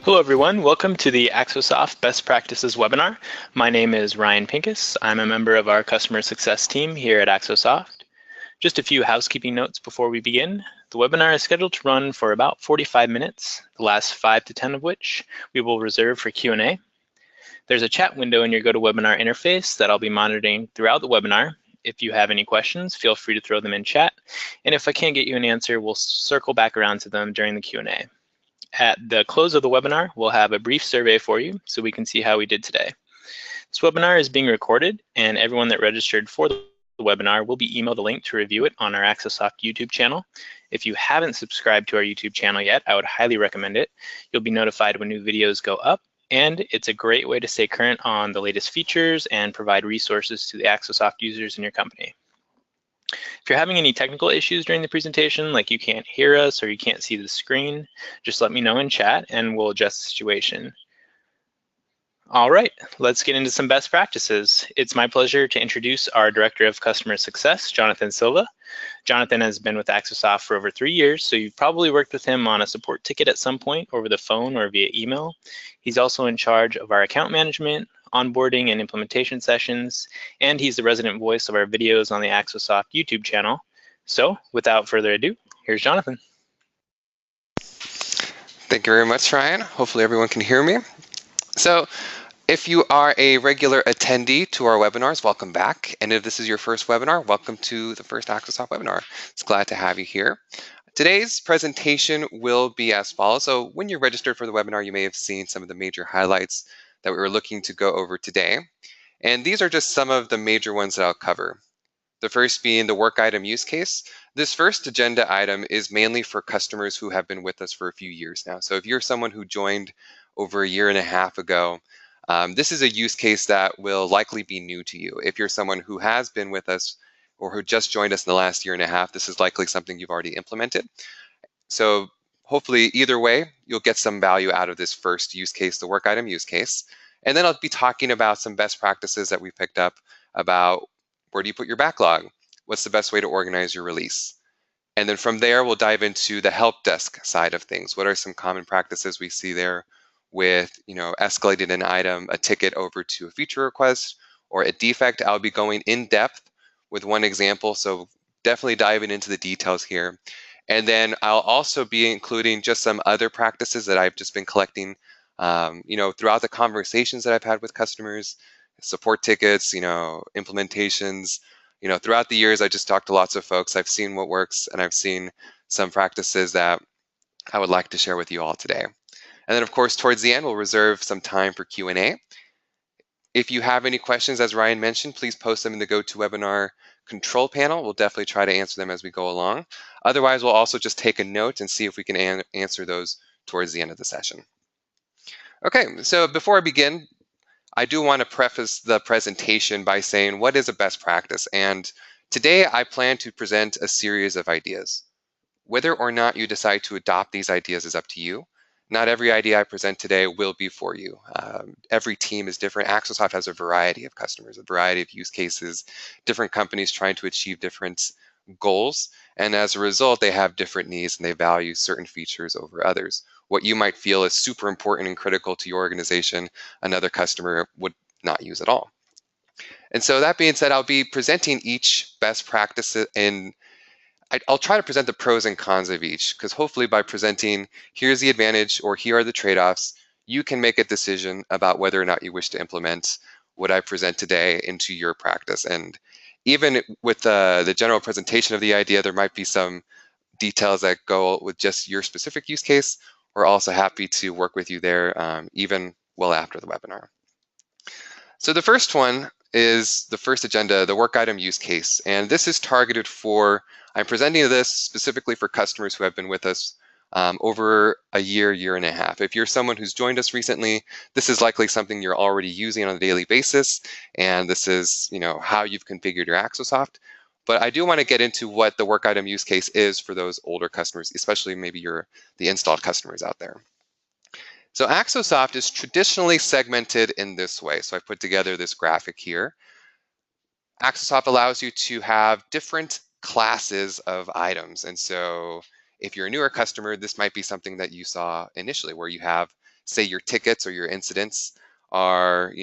Hello everyone, welcome to the Axosoft Best Practices webinar. My name is Ryan Pincus. I'm a member of our customer success team here at Axosoft. Just a few housekeeping notes before we begin. The webinar is scheduled to run for about 45 minutes, the last 5 to 10 of which we will reserve for Q&A. There's a chat window in your GoToWebinar interface that I'll be monitoring throughout the webinar. If you have any questions, feel free to throw them in chat. And if I can't get you an answer, we'll circle back around to them during the Q&A. At the close of the webinar, we'll have a brief survey for you so we can see how we did today. This webinar is being recorded, and everyone that registered for the webinar will be emailed a link to review it on our Axosoft YouTube channel. If you haven't subscribed to our YouTube channel yet, I would highly recommend it. You'll be notified when new videos go up, and it's a great way to stay current on the latest features and provide resources to the Axosoft users in your company. If you're having any technical issues during the presentation, like you can't hear us or you can't see the screen, just let me know in chat and we'll adjust the situation. All right, let's get into some best practices. It's my pleasure to introduce our Director of Customer Success, Jonathan Silva. Jonathan has been with Axosoft for over 3 years, so you've probably worked with him on a support ticket at some point over the phone or via email. He's also in charge of our account management, onboarding and implementation sessions, and he's the resident voice of our videos on the Axosoft YouTube channel. So without further ado, here's Jonathan. Thank you very much, Ryan. Hopefully everyone can hear me. So if you are a regular attendee to our webinars, welcome back. And if this is your first webinar, welcome to the first Axosoft webinar. It's glad to have you here. Today's presentation will be as follows. So when you registered for the webinar, you may have seen some of the major highlights that we were looking to go over today. And these are just some of the major ones that I'll cover. The first being the work item use case. This first agenda item is mainly for customers who have been with us for a few years now. So if you're someone who joined over 1.5 years ago, this is a use case that will likely be new to you. If you're someone who has been with us or who just joined us in the last 1.5 years, this is likely something you've already implemented. So hopefully either way, you'll get some value out of this first use case, the work item use case. And then I'll be talking about some best practices that we picked up about where do you put your backlog? What's the best way to organize your release? And then from there, we'll dive into the help desk side of things. What are some common practices we see there with, escalating an item, a ticket over to a feature request or a defect? I'll be going in depth with one example, so definitely diving into the details here. And then I'll also be including just some other practices that I've just been collecting, throughout the conversations that I've had with customers, support tickets, implementations. Throughout the years, I just talked to lots of folks. I've seen what works, and I've seen some practices that I would like to share with you all today. And then, of course, towards the end, we'll reserve some time for Q&A. If you have any questions, as Ryan mentioned, please post them in the GoToWebinar control panel. We'll definitely try to answer them as we go along. Otherwise, we'll also just take a note and see if we can answer those towards the end of the session. Okay, so before I begin, I do want to preface the presentation by saying what is a best practice. And today I plan to present a series of ideas. Whether or not you decide to adopt these ideas is up to you. Not every idea I present today will be for you. Every team is different. Axosoft has a variety of customers, a variety of use cases, different companies trying to achieve different goals. And as a result, they have different needs and they value certain features over others. What you might feel is super important and critical to your organization, another customer would not use at all. And so that being said, I'll be presenting each best practice and I'll try to present the pros and cons of each, because hopefully by presenting here's the advantage or here are the trade-offs, you can make a decision about whether or not you wish to implement what I present today into your practice. And even with the general presentation of the idea, there might be some details that go with just your specific use case. We're also happy to work with you there, even well after the webinar. So the first one is the first agenda, the work item use case. And this is targeted for, I'm presenting this specifically for customers who have been with us over 1.5 years. If you're someone who's joined us recently, this is likely something you're already using on a daily basis. And this is how you've configured your Axosoft. But I do want to get into what the work item use case is for those older customers, especially maybe the installed customers out there. So Axosoft is traditionally segmented in this way. So I put together this graphic here. Axosoft allows you to have different classes of items. And so if you're a newer customer, this might be something that you saw initially where you have say your tickets or your incidents are,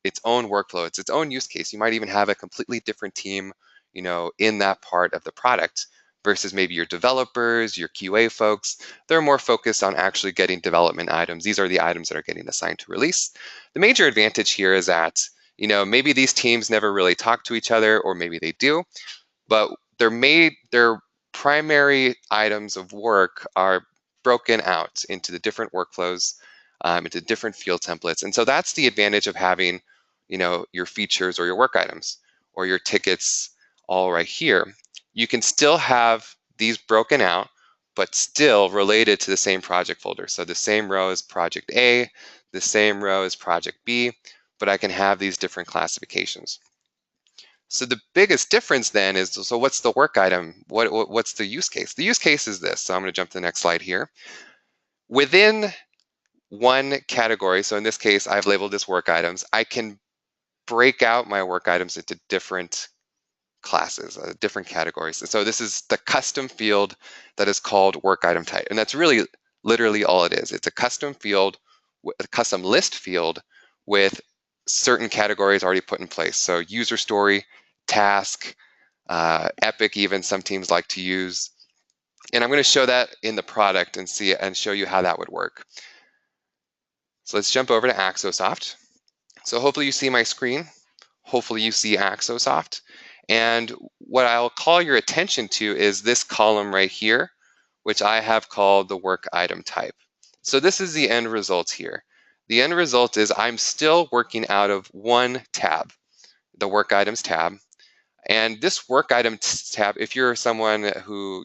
its own workflow, it's its own use case. You might even have a completely different team, in that part of the product versus maybe your developers, your QA folks. They're more focused on actually getting development items. These are the items that are getting assigned to release. The major advantage here is that, maybe these teams never really talk to each other, or maybe they do, but their primary items of work are broken out into the different workflows, into different field templates. And so that's the advantage of having, your features or your work items or your tickets all right here. You can still have these broken out, but still related to the same project folder. So the same row is project A, the same row is project B, but I can have these different classifications. So the biggest difference then is, so what's the work item? What's the use case? The use case is this. So I'm going to jump to the next slide here. Within one category, so in this case, I've labeled this work items, I can break out my work items into different classes, different categories. So this is the custom field that is called work item type. And that's really literally all it is. It's a custom field, a custom list field with certain categories already put in place. So user story, task, epic even some teams like to use. And I'm going to show that in the product and show you how that would work. So let's jump over to Axosoft. So hopefully you see my screen. Hopefully you see Axosoft. And what I'll call your attention to is this column right here, which I have called the work item type. So this is the end result here. The end result is I'm still working out of one tab, the work items tab. And this work items tab, if you're someone who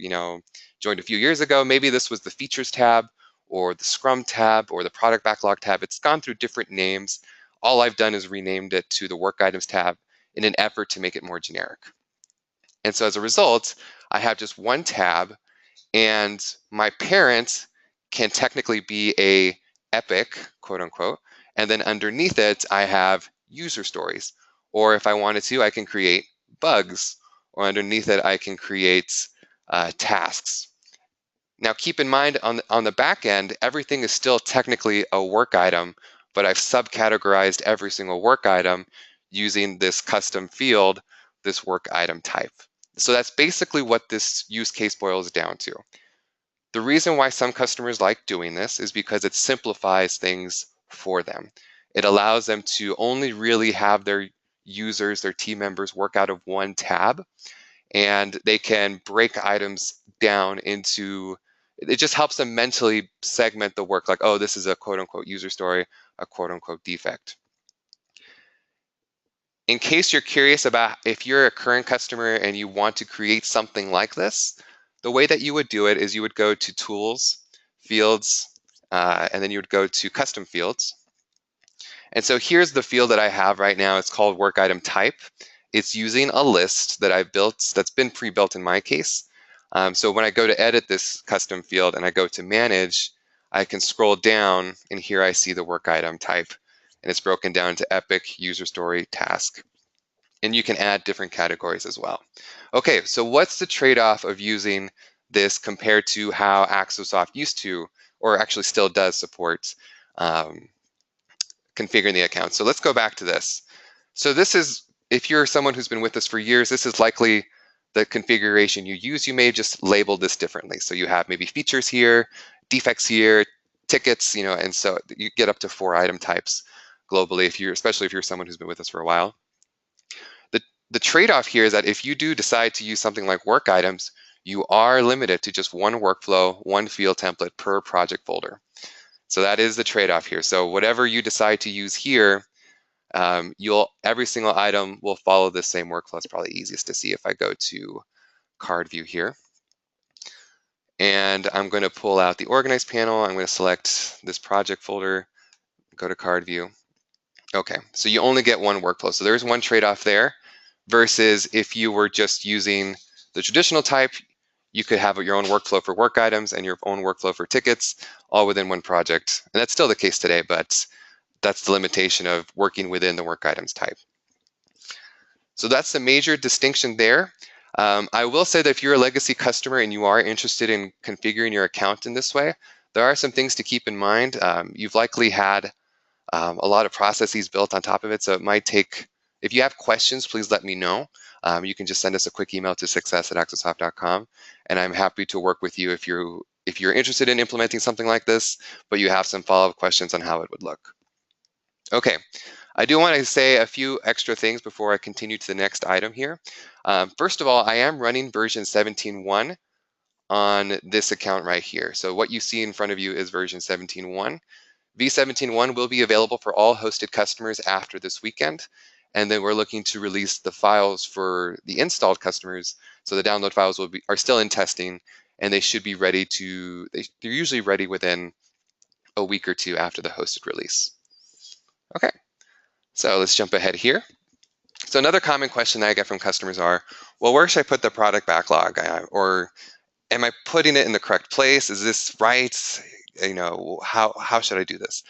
joined a few years ago, maybe this was the features tab or the Scrum tab or the product backlog tab. It's gone through different names. All I've done is renamed it to the work items tab in an effort to make it more generic. And so as a result, I have just one tab, and my parent can technically be a epic, quote unquote, and then underneath it, I have user stories. Or if I wanted to, I can create bugs, or underneath it, I can create tasks. Now keep in mind on the back end, everything is still technically a work item, but I've subcategorized every single work item using this custom field, this work item type. So that's basically what this use case boils down to. The reason why some customers like doing this is because it simplifies things for them. It allows them to only really have their users, their team members work out of one tab, and they can break items down into, it just helps them mentally segment the work, like, oh, this is a quote unquote user story, a quote unquote defect. In case you're curious about if you're a current customer and you want to create something like this, the way that you would do it is you would go to Tools, Fields, and then you would go to Custom Fields. And so here's the field that I have right now. It's called Work Item Type. It's using a list that I've built that's been pre-built in my case. So when I go to edit this custom field and I go to Manage, I can scroll down and here I see the work item type. And it's broken down to epic, user story, task. And you can add different categories as well. Okay, so what's the trade-off of using this compared to how Axosoft used to, or actually still does support configuring the account? So let's go back to this. So this is, if you're someone who's been with us for years, this is likely the configuration you use. You may have just labeled this differently. So you have maybe features here, defects here, tickets, and so you get up to 4 item types globally, especially if you're someone who's been with us for a while. The trade-off here is that if you do decide to use something like work items, you are limited to just one workflow, one field template per project folder. So that is the trade-off here. So whatever you decide to use here, every single item will follow the same workflow. It's probably easiest to see if I go to card view here. And I'm going to pull out the organize panel. I'm going to select this project folder, go to card view. Okay, so you only get one workflow. So there's one trade-off there versus if you were just using the traditional type, you could have your own workflow for work items and your own workflow for tickets all within one project. And that's still the case today, but that's the limitation of working within the work items type. So that's the major distinction there. I will say that if you're a legacy customer and you are interested in configuring your account in this way, There are some things to keep in mind. You've likely had a lot of processes built on top of it, so it might take, if you have questions, please let me know. You can just send us a quick email to success@axosoft.com, and I'm happy to work with you if you're interested in implementing something like this, but you have some follow-up questions on how it would look. Okay, I do want to say a few extra things before I continue to the next item here. First of all, I am running version 17.1 on this account right here. So what you see in front of you is version 17.1. V17.1 will be available for all hosted customers after this weekend. And then we're looking to release the files for the installed customers. So the download files are still in testing, and they should be ready they're usually ready within a week or two after the hosted release. Okay, so let's jump ahead here. So another common question that I get from customers are, well, where should I put the product backlog? Or am I putting it in the correct place? Is this right? How should I do this?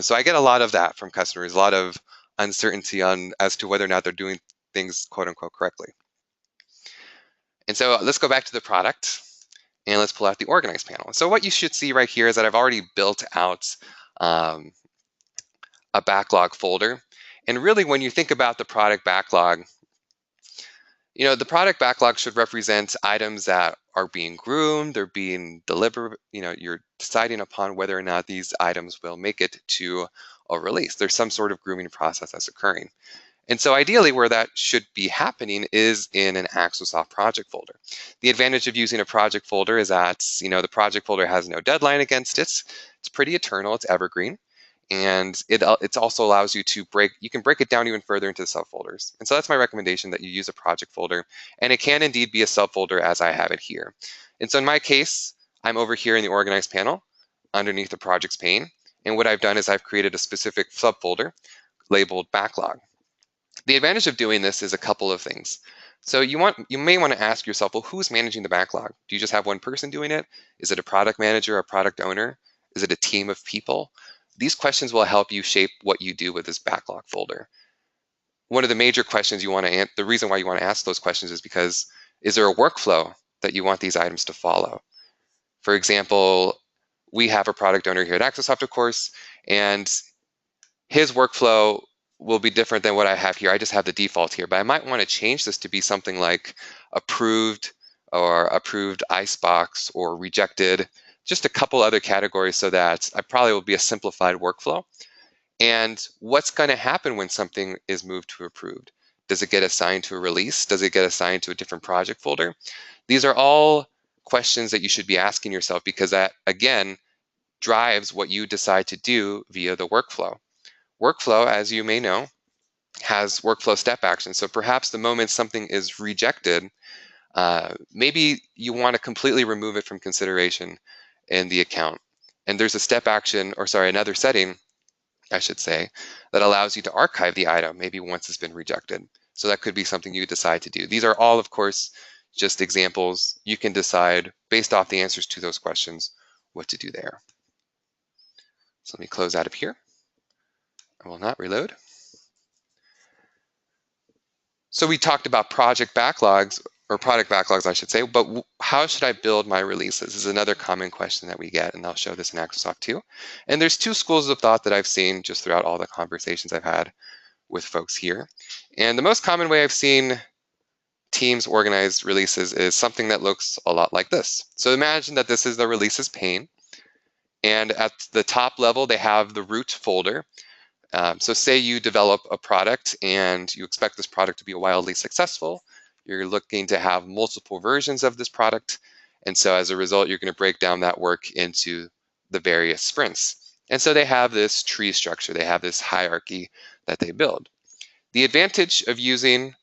So I get a lot of that from customers, a lot of uncertainty as to whether or not they're doing things quote unquote correctly. And so let's go back to the product and let's pull out the organize panel. So what you should see right here is that I've already built out a backlog folder. And really, when you think about the product backlog, the product backlog should represent items that are being groomed, they're being delivered, you're deciding upon whether or not these items will make it to a release. There's some sort of grooming process that's occurring. And so ideally where that should be happening is in an AxoSoft project folder. The advantage of using a project folder is that, the project folder has no deadline against it. It's pretty eternal, it's evergreen. And it also allows you to break it down even further into subfolders. And so that's my recommendation, that you use a project folder. And it can indeed be a subfolder as I have it here. And so in my case, I'm over here in the Organize panel underneath the projects pane. And what I've done is I've created a specific subfolder labeled backlog. The advantage of doing this is a couple of things. So you may want to ask yourself, well, who's managing the backlog? Do you just have one person doing it? Is it a product manager, a product owner? Is it a team of people? These questions will help you shape what you do with this backlog folder. One of the major questions the reason why you want to ask those questions is because, is there a workflow that you want these items to follow? For example, we have a product owner here at AxoSoft, of course, and his workflow will be different than what I have here. I just have the default here, but I might want to change this to be something like approved or approved icebox or rejected, just a couple other categories, so that I probably will be a simplified workflow. And what's going to happen when something is moved to approved? Does it get assigned to a release? Does it get assigned to a different project folder? These are all questions that you should be asking yourself, because that, again, drives what you decide to do via the workflow. Workflow, as you may know, has workflow step actions. So perhaps the moment something is rejected, maybe you want to completely remove it from consideration in the account. And there's a step action, another setting, I should say, that allows you to archive the item maybe once it's been rejected. So that could be something you decide to do. These are all, of course, just examples. You can decide based off the answers to those questions what to do there. So let me close out of here. I will not reload. So we talked about project backlogs, or product backlogs, I should say, but how should I build my releases? This is another common question that we get, and I'll show this in AxoSoft too. And there's two schools of thought that I've seen just throughout all the conversations I've had with folks here. And the most common way I've seen teams organize releases is something that looks a lot like this. So imagine that this is the releases pane, and at the top level, they have the root folder. So say you develop a product and you expect this product to be wildly successful. You're looking to have multiple versions of this product. And so as a result, you're going to break down that work into the various sprints. And so they have this tree structure. They have this hierarchy that they build. The advantage of using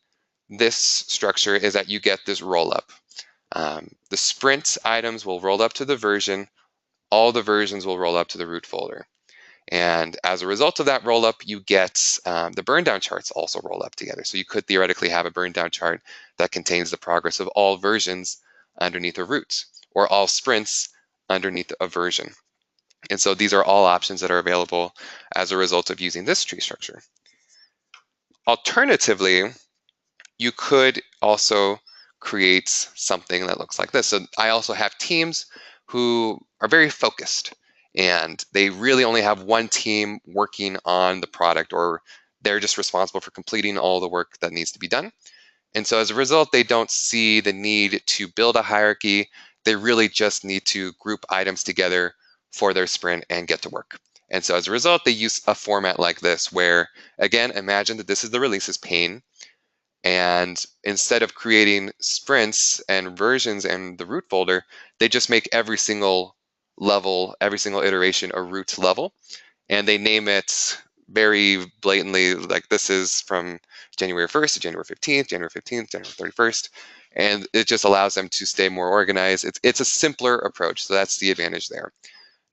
this structure is that you get this roll up. The sprint items will roll up to the version. All the versions will roll up to the root folder. And as a result of that roll up, you get the burn down charts also roll up together. So you could theoretically have a burn down chart that contains the progress of all versions underneath a root, or all sprints underneath a version. And so these are all options that are available as a result of using this tree structure. Alternatively, you could also create something that looks like this. So I also have teams who are very focused, and they really only have one team working on the product, or they're just responsible for completing all the work that needs to be done. And so as a result, they don't see the need to build a hierarchy. They really just need to group items together for their sprint and get to work. And so as a result, they use a format like this where, again, imagine that this is the releases pane. And instead of creating sprints and versions in the root folder, they just make every single level, every single iteration a root level. And they name it very blatantly, like this is from January 1st to January 15th, January 15th, January 31st. And it just allows them to stay more organized. It's a simpler approach, so that's the advantage there.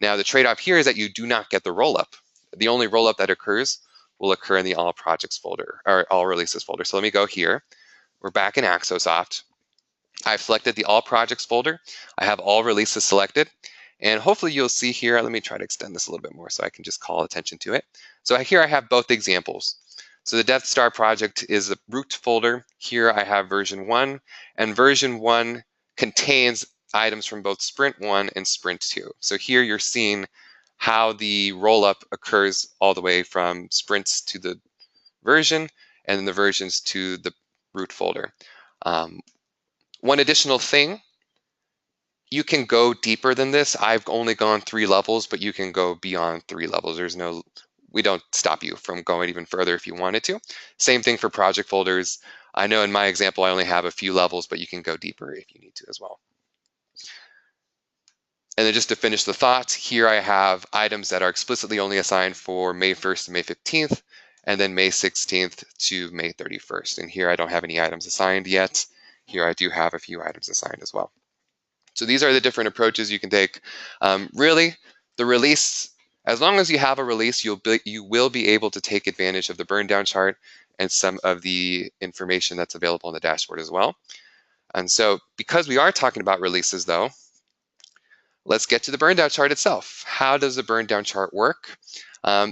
Now, the trade-off here is that you do not get the roll-up. The only roll-up that occurs will occur in the all projects folder, or all releases folder. So let me go here. We're back in Axosoft. I've selected the all projects folder. I have all releases selected. And hopefully you'll see here, let me try to extend this a little bit more so I can just call attention to it. So here I have both examples. So the Death Star project is the root folder. Here I have version 1, and version 1 contains items from both Sprint 1 and Sprint 2. So here you're seeing how the roll-up occurs all the way from sprints to the version, and then the versions to the root folder. One additional thing, you can go deeper than this. I've only gone 3 levels, but you can go beyond 3 levels. We don't stop you from going even further if you wanted to. Same thing for project folders. I know in my example, I only have a few levels, but you can go deeper if you need to as well. And then just to finish the thought, here I have items that are explicitly only assigned for May 1st to May 15th, and then May 16th to May 31st. And here I don't have any items assigned yet. Here I do have a few items assigned as well. So these are the different approaches you can take. Really, the release, as long as you have a release, you will be able to take advantage of the burn down chart and some of the information that's available on the dashboard as well. And so because we are talking about releases though, let's get to the burn down chart itself. How does the burn down chart work?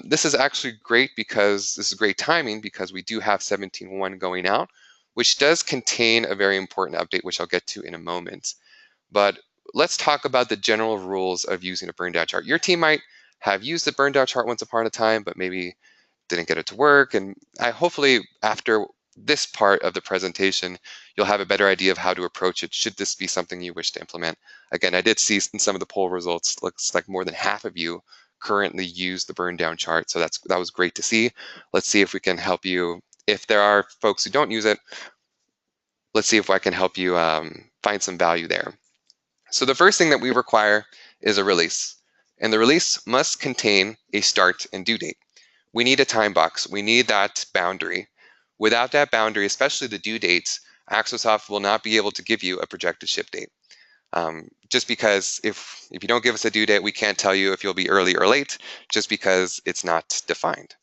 This is actually great because this is great timing because we do have 17.1 going out, which does contain a very important update, which I'll get to in a moment. But let's talk about the general rules of using a burn down chart. Your team might have used the burn down chart once upon a time, but maybe didn't get it to work. And hopefully after this part of the presentation, you'll have a better idea of how to approach it should this be something you wish to implement. Again, I did see in some of the poll results, looks like more than half of you currently use the burn down chart. So that was great to see. Let's see if we can help you. If there are folks who don't use it, let's see if I can help you find some value there. So the first thing that we require is a release. And the release must contain a start and due date. We need a time box. We need that boundary. Without that boundary, especially the due dates, Axosoft will not be able to give you a projected ship date. Just because if you don't give us a due date, we can't tell you if you'll be early or late, just because it's not defined.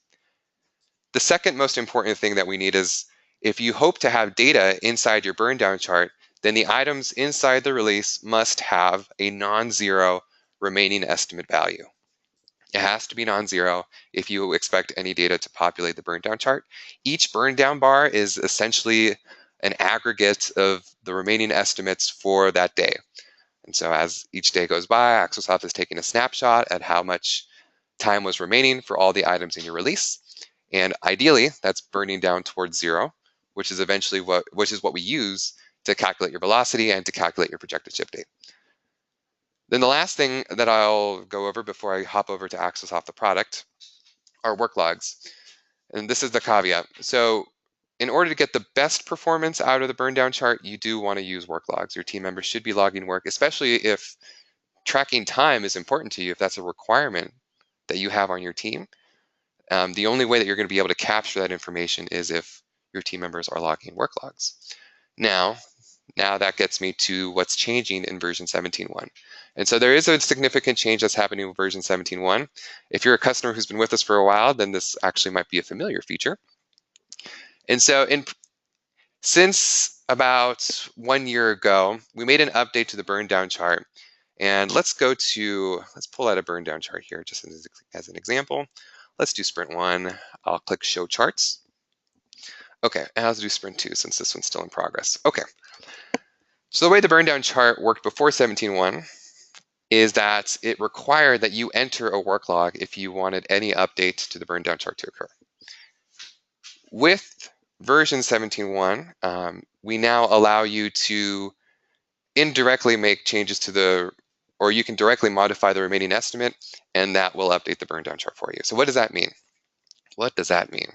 The second most important thing that we need is if you hope to have data inside your burn down chart, then the items inside the release must have a non-zero remaining estimate value. It has to be non-zero if you expect any data to populate the burn down chart. Each burn down bar is essentially an aggregate of the remaining estimates for that day. And so as each day goes by, Axosoft is taking a snapshot at how much time was remaining for all the items in your release. And ideally, that's burning down towards 0, which is eventually what we use to calculate your velocity and to calculate your projected ship date. Then the last thing that I'll go over before I hop over to Axosoft the product are work logs. And this is the caveat. So in order to get the best performance out of the burn down chart, you do want to use work logs. Your team members should be logging work, especially if tracking time is important to you, if that's a requirement that you have on your team. The only way that you're going to be able to capture that information is if your team members are logging work logs. Now that gets me to what's changing in version 17.1. And so there is a significant change that's happening with version 17.1. If you're a customer who's been with us for a while, then this actually might be a familiar feature. And so since about 1 year ago, we made an update to the burn down chart. And let's pull out a burn down chart here just as an example. Let's do sprint 1. I'll click show charts. Okay, and I'll do sprint 2 since this one's still in progress. Okay, so the way the burn down chart worked before 17.1 is that it required that you enter a work log if you wanted any update to the burn down chart to occur. With version 17.1, we now allow you to indirectly make changes to or you can directly modify the remaining estimate, and that will update the burn down chart for you. So what does that mean? What does that mean?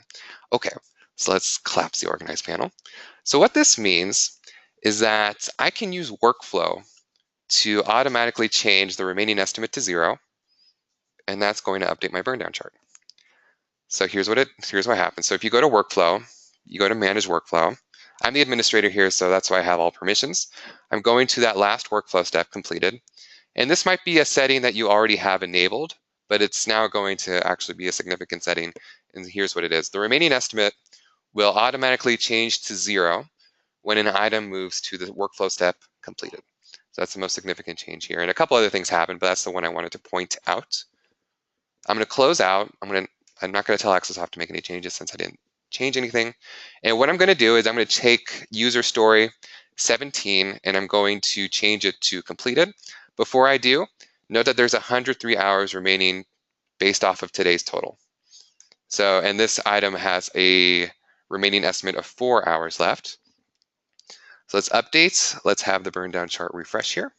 Okay, so let's collapse the organized panel. So what this means is that I can use workflow to automatically change the remaining estimate to 0, and that's going to update my burn down chart. So here's what happens. So if you go to workflow, you go to manage workflow. I'm the administrator here, so that's why I have all permissions. I'm going to that last workflow step completed. And this might be a setting that you already have enabled, but it's now going to actually be a significant setting. And here's what it is. The remaining estimate will automatically change to 0 when an item moves to the workflow step completed. So that's the most significant change here. And a couple other things happen, but that's the one I wanted to point out. I'm going to close out. I'm not going to tell Axosoft to make any changes since I didn't change anything. And what I'm going to do is I'm going to take user story 17 and I'm going to change it to completed. Before I do, note that there's 103 hours remaining based off of today's total. So, and this item has a remaining estimate of 4 hours left. So let's update. Let's have the burn down chart refresh here.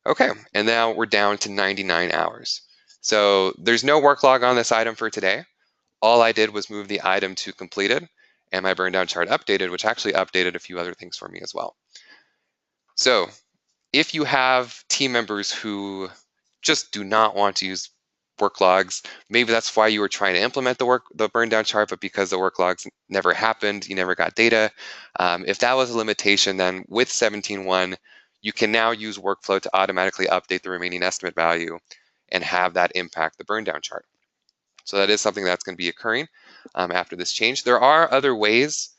Okay, and now we're down to 99 hours. So there's no work log on this item for today. All I did was move the item to completed, and my burn down chart updated, which actually updated a few other things for me as well. So if you have team members who just do not want to use work logs, maybe that's why you were trying to implement the burn down chart, but because the work logs never happened, you never got data. If that was a limitation, then with 17.1, you can now use workflow to automatically update the remaining estimate value and have that impact the burn down chart. So that is something that's going to be occurring after this change. There are other ways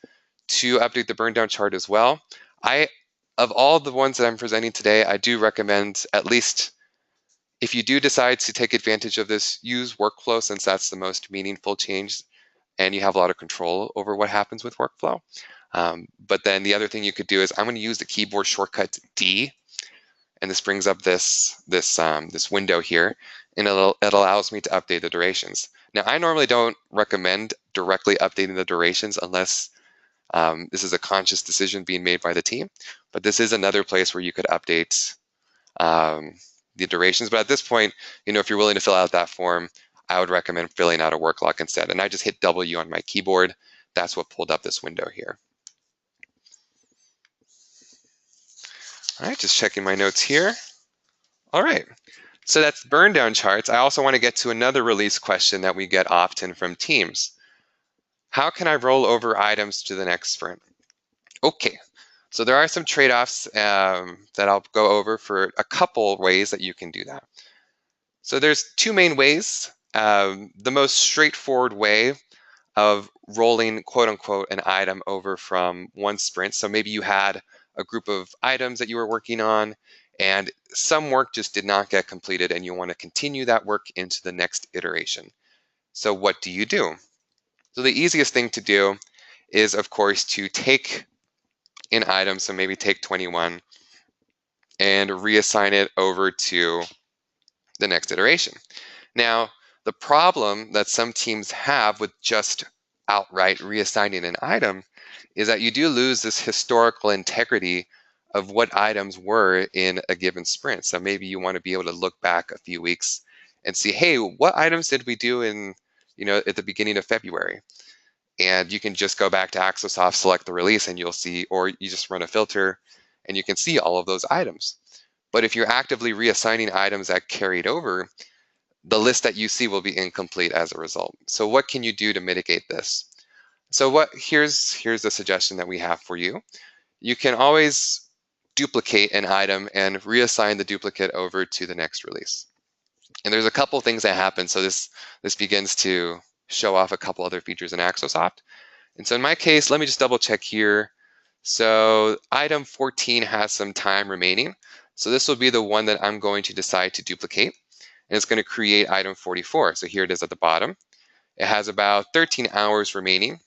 to update the burn down chart as well. Of all the ones that I'm presenting today, I do recommend, at least if you do decide to take advantage of this, use workflow, since that's the most meaningful change and you have a lot of control over what happens with workflow. But then the other thing you could do is I'm going to use the keyboard shortcut D, and this brings up this window here, and it allows me to update the durations. Now, I normally don't recommend directly updating the durations unless this is a conscious decision being made by the team, but this is another place where you could update the durations. But at this point, if you're willing to fill out that form, I would recommend filling out a work log instead. And I just hit W on my keyboard. That's what pulled up this window here. All right, just checking my notes here. All right, so that's burn down charts. I also want to get to another release question that we get often from teams. How can I roll over items to the next sprint? Okay, so there are some trade-offs that I'll go over for a couple ways that you can do that. So there's two main ways. The most straightforward way of rolling, quote unquote, an item over from one sprint. So maybe you had a group of items that you were working on and some work just did not get completed and you want to continue that work into the next iteration. So what do you do? So the easiest thing to do is, of course, to take an item, so maybe take 21 and reassign it over to the next iteration. Now, the problem that some teams have with just outright reassigning an item is that you do lose this historical integrity of what items were in a given sprint. So maybe you want to be able to look back a few weeks and see, hey, what items did we do in, at the beginning of February? And you can just go back to Axosoft, select the release, and you'll see, or you just run a filter and you can see all of those items. But if you're actively reassigning items that carried over, the list that you see will be incomplete as a result. So what can you do to mitigate this? So here's the suggestion that we have for you. You can always duplicate an item and reassign the duplicate over to the next release. And there's a couple things that happen. So this begins to show off a couple other features in Axosoft. And so in my case, let me just double check here. So item 14 has some time remaining. So this will be the one that I'm going to decide to duplicate. And it's going to create item 44. So here it is at the bottom. It has about 13 hours remaining.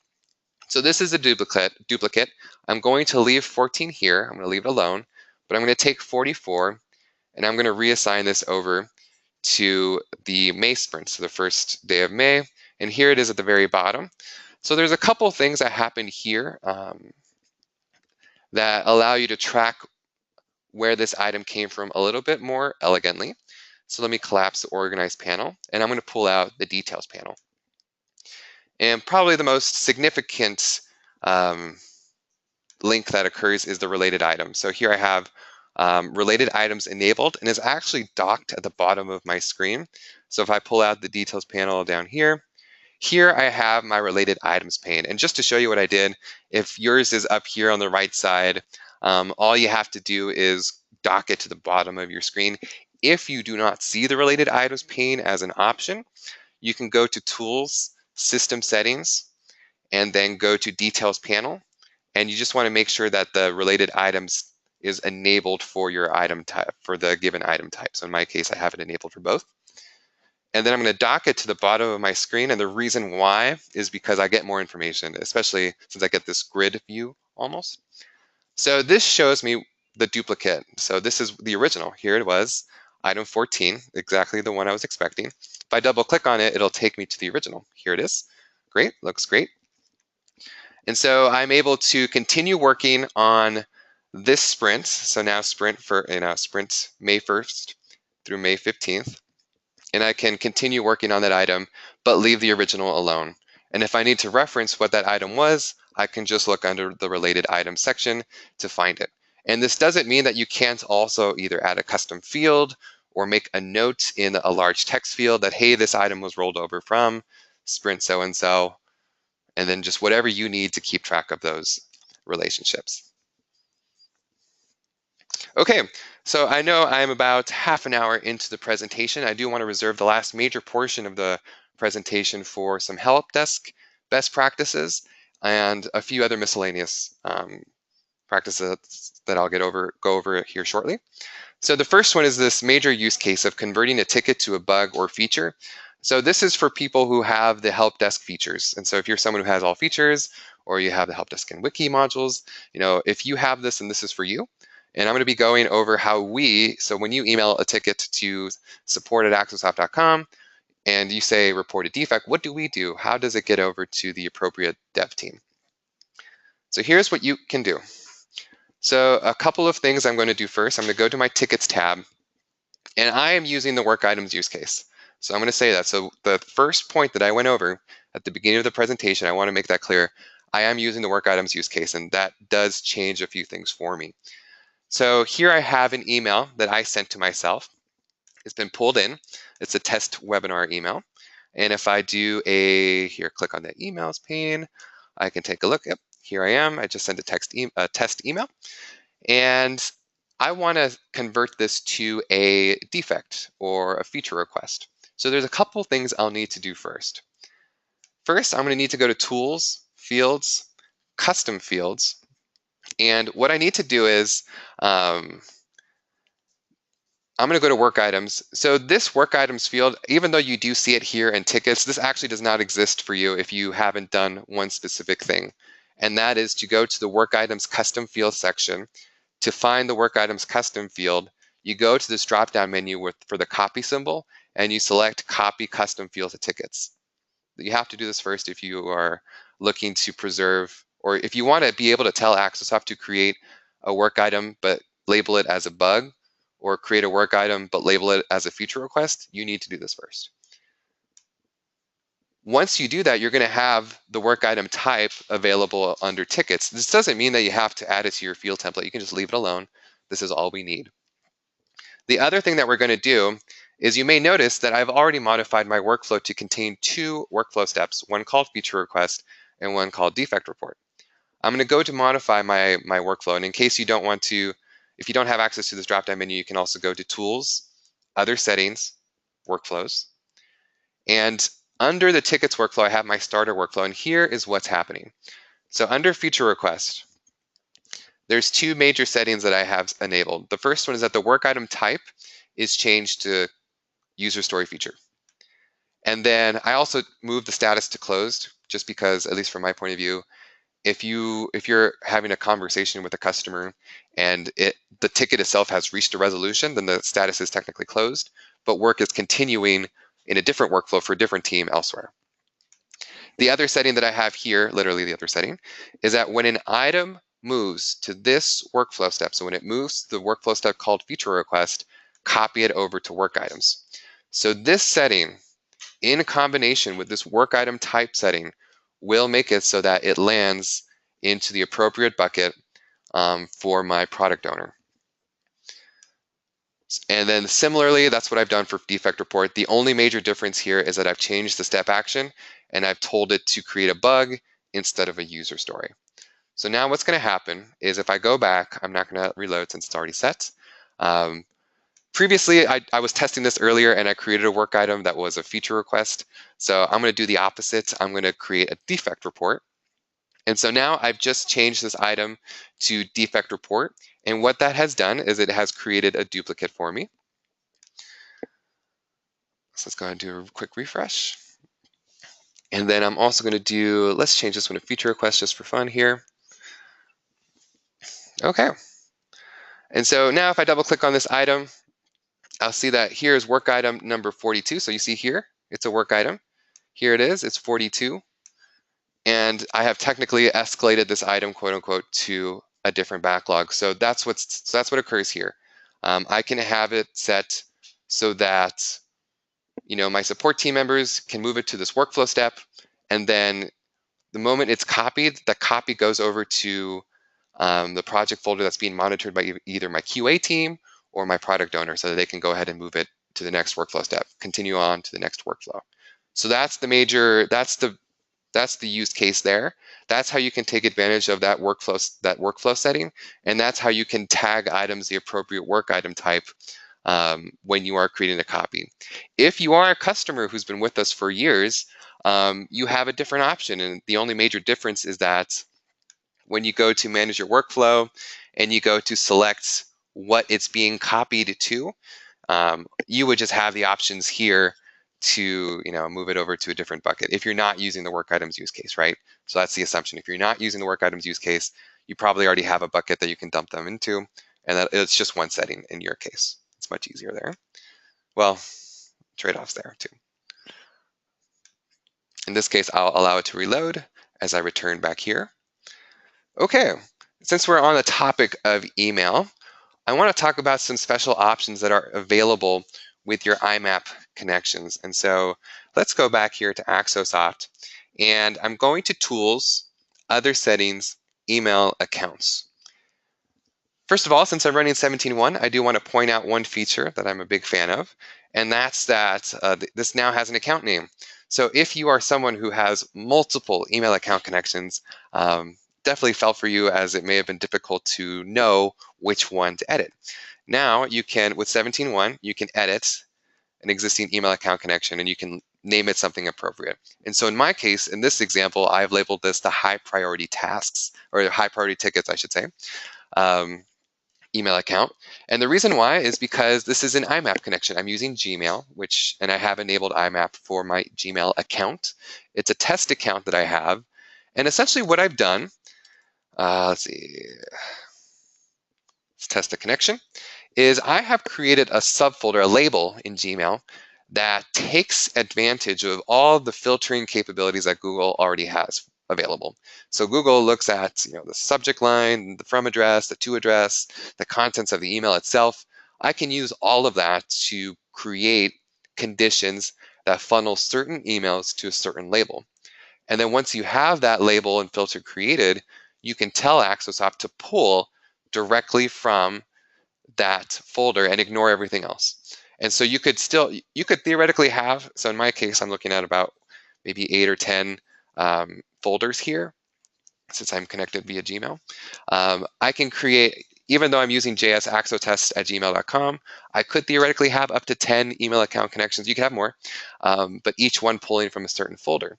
So this is a duplicate. I'm going to leave 14 here. I'm going to leave it alone. But I'm going to take 44 And I'm going to reassign this over to the May sprint, so the first day of May. And here it is at the very bottom. So there's a couple things that happen here that allow you to track where this item came from a little bit more elegantly. So let me collapse the organized panel, and I'm going to pull out the details panel. And probably the most significant link that occurs is the related item. So here I have related items enabled, and it's actually docked at the bottom of my screen. So if I pull out the details panel down here, I have my related items pane. And just to show you what I did, if yours is up here on the right side, all you have to do is dock it to the bottom of your screen. If you do not see the related items pane as an option, you can go to Tools, System Settings, and then go to Details panel. And you just want to make sure that the related items is enabled for your item type, for the given item type. So in my case, I have it enabled for both. And then I'm going to dock it to the bottom of my screen. And the reason why is because I get more information, especially since I get this grid view almost. So this shows me the duplicate. So this is the original. Here it was, item 14, exactly the one I was expecting. If I double click on it, it'll take me to the original. Here it is. Great, looks great. And so I'm able to continue working on this sprint. So now sprint May 1st through May 15th. And I can continue working on that item, but leave the original alone. And if I need to reference what that item was, I can just look under the related items section to find it. And this doesn't mean that you can't also either add a custom field or make a note in a large text field that, hey, this item was rolled over from sprint so-and-so, and then just whatever you need to keep track of those relationships. Okay, so I know I'm about half an hour into the presentation. I do want to reserve the last major portion of the presentation for some help desk best practices and a few other miscellaneous practices that I'll go over here shortly. So the first one is this major use case of converting a ticket to a bug or feature. So this is for people who have the help desk features. And so if you're someone who has all features, or you have the help desk and wiki modules, if you have this and this is for you. And I'm going to be going over how so when you email a ticket to support@axosoft.com and you say report a defect, what do we do? How does it get over to the appropriate dev team? So here's what you can do. So a couple of things I'm going to do first. I'm going to go to my tickets tab, and I am using the work items use case. So I'm going to say that. So the first point that I went over at the beginning of the presentation, I want to make that clear. I am using the work items use case, and that does change a few things for me. So here I have an email that I sent to myself. It's been pulled in. It's a test webinar email. And if I do click on the emails pane, I can take a look. Yep, here I am. I just sent a test email. And I want to convert this to a defect or a feature request. So there's a couple things I'll need to do first. First, I'm going to need to go to Tools, Fields, Custom Fields. And what I need to do is I'm going to go to work items. So this work items field, even though you do see it here in tickets, this actually does not exist for you if you haven't done one specific thing. And that is to go to the work items custom field section. To find the work items custom field, you go to this drop-down menu for the copy symbol, and you select copy custom field to tickets. You have to do this first if you are looking to preserve, or if you want to be able to tell Axosoft to create a work item but label it as a bug, or create a work item but label it as a feature request, you need to do this first. Once you do that, you're going to have the work item type available under tickets. This doesn't mean that you have to add it to your field template. You can just leave it alone. This is all we need. The other thing that we're going to do is you may notice that I've already modified my workflow to contain two workflow steps, one called feature request and one called defect report. I'm going to go to modify my workflow. And in case you don't want to, if you don't have access to this drop-down menu, you can also go to Tools, Other Settings, Workflows. And under the tickets workflow, I have my starter workflow. And here is what's happening. So under feature request, there's two major settings that I have enabled. The first one is that the work item type is changed to user story feature. And then I also moved the status to closed, just because, at least from my point of view, if you're having a conversation with a customer and the ticket itself has reached a resolution, then the status is technically closed, but work is continuing in a different workflow for a different team elsewhere. The other setting that I have here, literally the other setting, is that when an item moves to this workflow step, so when it moves to the workflow step called feature request, copy it over to work items. So this setting, in combination with this work item type setting, will make it so that it lands into the appropriate bucket for my product owner. And then similarly, that's what I've done for defect report. The only major difference here is that I've changed the step action and I've told it to create a bug instead of a user story. So now what's going to happen is if I go back, I'm not going to reload since it's already set. Previously, I was testing this earlier and I created a work item that was a feature request. So I'm going to do the opposite. I'm going to create a defect report. And so now I've just changed this item to defect report. And what that has done is it has created a duplicate for me. So let's go ahead and do a quick refresh. And then I'm also going to do, let's change this one to feature request just for fun here. Okay. And so now if I double click on this item, I'll see that here's work item number 42. So you see here, it's a work item. Here it is, it's 42. And I have technically escalated this item, quote unquote, to a different backlog. So that's what occurs here. I can have it set so that my support team members can move it to this workflow step, and then the moment it's copied, the copy goes over to the project folder that's being monitored by either my QA team or my product owner, so that they can go ahead and move it to the next workflow step, continue on to the next workflow. So that's the use case there. That's how you can take advantage of that workflow setting, and that's how you can tag items the appropriate work item type when you are creating a copy. If you are a customer who's been with us for years, you have a different option, and the only major difference is that when you go to manage your workflow and you go to select what it's being copied to, you would just have the options here to move it over to a different bucket if you're not using the work items use case, right? So that's the assumption. If you're not using the work items use case, you probably already have a bucket that you can dump them into, and that it's just one setting in your case. It's much easier there. Well, trade-offs there too. In this case, I'll allow it to reload as I return back here. Okay, since we're on the topic of email, I want to talk about some special options that are available with your IMAP connections. And so let's go back here to Axosoft, and I'm going to Tools, Other Settings, Email Accounts. First of all, since I'm running 17.1, I do want to point out one feature that I'm a big fan of, and that's that this now has an account name. So if you are someone who has multiple email account connections, definitely felt for you, as it may have been difficult to know which one to edit. Now you can, with 17.1, you can edit an existing email account connection and you can name it something appropriate. And so in my case, in this example, I've labeled this the high priority tasks, or high priority tickets, I should say, email account. And the reason why is because this is an IMAP connection. I'm using Gmail, and I have enabled IMAP for my Gmail account. It's a test account that I have. And essentially what I've done, let's test the connection, is I have created a subfolder, a label in Gmail that takes advantage of all the filtering capabilities that Google already has available. So Google looks at the subject line, the from address, the to address, the contents of the email itself. I can use all of that to create conditions that funnel certain emails to a certain label. And then once you have that label and filter created, you can tell Axosoft to pull directly from that folder and ignore everything else. And so you could theoretically have, so in my case, I'm looking at about maybe 8 or 10 folders here, since I'm connected via Gmail. I can create, even though I'm using jsaxotest@gmail.com, I could theoretically have up to 10 email account connections. You could have more, but each one pulling from a certain folder.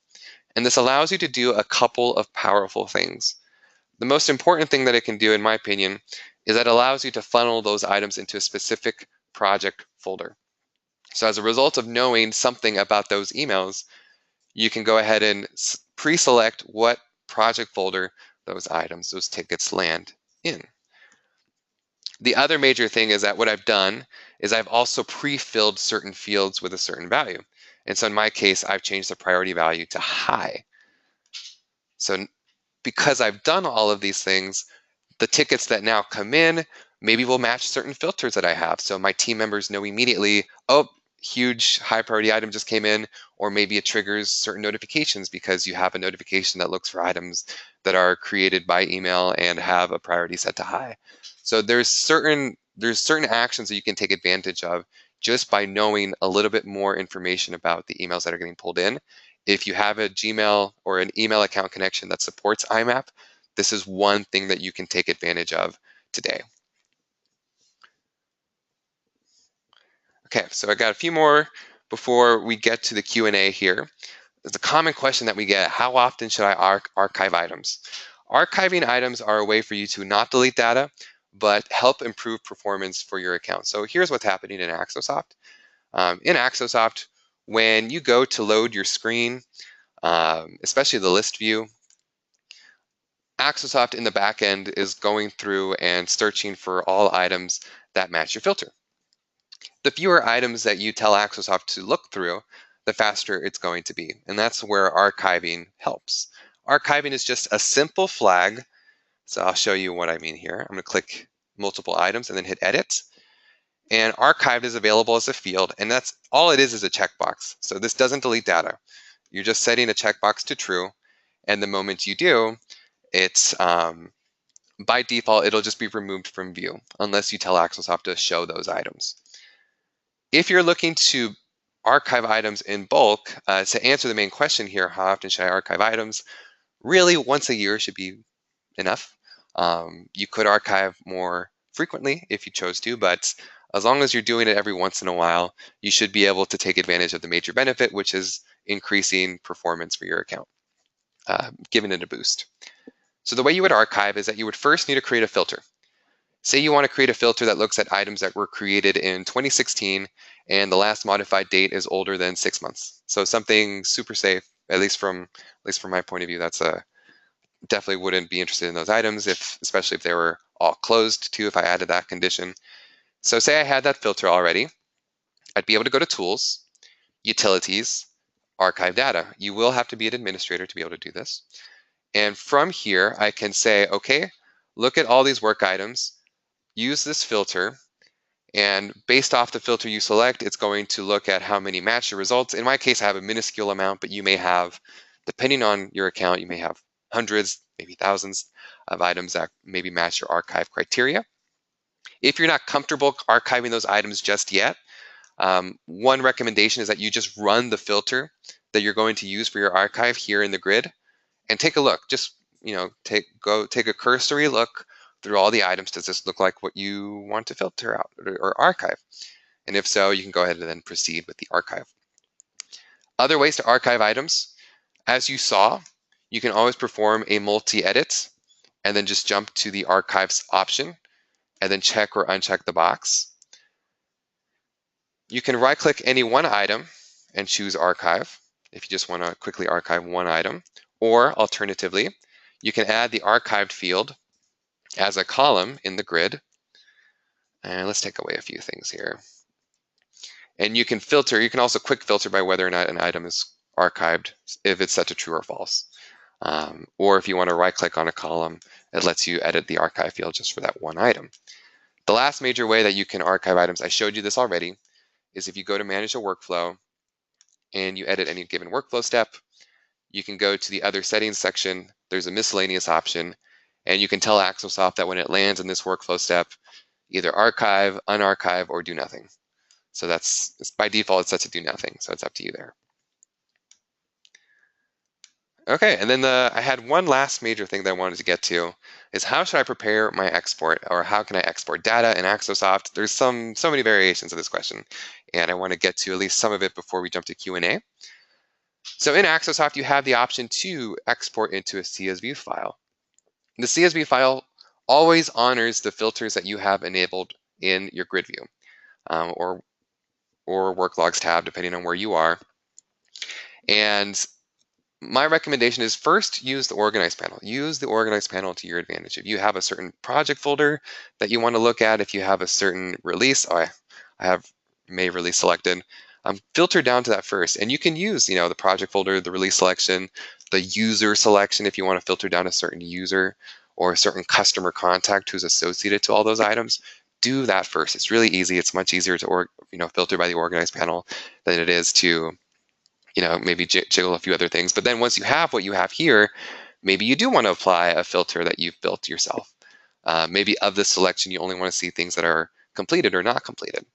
And this allows you to do a couple of powerful things. The most important thing that it can do, in my opinion, is that it allows you to funnel those items into a specific project folder. So as a result of knowing something about those emails, you can go ahead and pre-select what project folder those items, those tickets land in. The other major thing is that what I've done is I've also pre-filled certain fields with a certain value. And so in my case, I've changed the priority value to high. So because I've done all of these things, the tickets that now come in maybe will match certain filters that I have. So my team members know immediately, oh, huge high priority item just came in, or maybe it triggers certain notifications because you have a notification that looks for items that are created by email and have a priority set to high. So there's certain actions that you can take advantage of just by knowing a little bit more information about the emails that are getting pulled in. If you have a Gmail or an email account connection that supports IMAP, this is one thing that you can take advantage of today. Okay, so I got a few more before we get to the Q&A here. There's a common question that we get: how often should I archive items? Archiving items are a way for you to not delete data, but help improve performance for your account. So here's what's happening in Axosoft. In Axosoft, when you go to load your screen, especially the list view, Axosoft in the back end is going through and searching for all items that match your filter. The fewer items that you tell Axosoft to look through, the faster it's going to be. And that's where archiving helps. Archiving is just a simple flag. So I'll show you what I mean here. I'm going to click multiple items and then hit edit. And archived is available as a field, and that's all it is a checkbox. So this doesn't delete data. You're just setting a checkbox to true, and the moment you do, it's by default, it'll just be removed from view unless you tell Axosoft to show those items. If you're looking to archive items in bulk, to answer the main question here, how often should I archive items? Really, once a year should be enough. You could archive more frequently if you chose to, but as long as you're doing it every once in a while, you should be able to take advantage of the major benefit, which is increasing performance for your account, giving it a boost. So the way you would archive is that you would first need to create a filter. Say you want to create a filter that looks at items that were created in 2016 and the last modified date is older than 6 months. So something super safe, at least from my point of view. That's definitely wouldn't be interested in those items, especially if they were all closed too, if I added that condition. So say I had that filter already, I'd be able to go to Tools, Utilities, Archive Data. You will have to be an administrator to be able to do this. And from here, I can say, okay, look at all these work items, use this filter, and based off the filter you select, it's going to look at how many match the results. In my case, I have a minuscule amount, but you may have, depending on your account, you may have hundreds, maybe thousands of items that maybe match your archive criteria. If you're not comfortable archiving those items just yet, one recommendation is that you just run the filter that you're going to use for your archive here in the grid and take a look. Just take a cursory look through all the items. Does this look like what you want to filter out or archive? And if so, you can go ahead and then proceed with the archive. Other ways to archive items, as you saw, you can always perform a multi-edit and then just jump to the archives option and then check or uncheck the box. You can right-click any one item and choose archive if you just want to quickly archive one item, or alternatively, you can add the archived field as a column in the grid. And let's take away a few things here. And you can filter, you can also quick filter by whether or not an item is archived if it's set to true or false. Or if you want to right-click on a column, it lets you edit the archive field just for that one item. The last major way that you can archive items, I showed you this already, is if you go to manage a workflow and you edit any given workflow step, you can go to the other settings section, there's a miscellaneous option, and you can tell Axosoft that when it lands in this workflow step, either archive, unarchive, or do nothing. So that's by default, it's set to do nothing, so it's up to you there. Okay, and then I had one last major thing that I wanted to get to is how should I prepare my export, or how can I export data in Axosoft? There's so many variations of this question, and I want to get to at least some of it before we jump to Q&A. So in Axosoft, you have the option to export into a CSV file. The CSV file always honors the filters that you have enabled in your grid view or work logs tab, depending on where you are. And my recommendation is first use the organize panel. Use the organize panel to your advantage. If you have a certain project folder that you want to look at, if you have a certain release, I have May release selected, filter down to that first. And you can use, the project folder, the release selection, the user selection if you want to filter down a certain user or a certain customer contact who's associated to all those items. Do that first. It's really easy. It's much easier to filter by the organize panel than it is to maybe jiggle a few other things. But then once you have what you have here, maybe you do want to apply a filter that you've built yourself. Maybe of the selection, you only want to see things that are completed or not completed.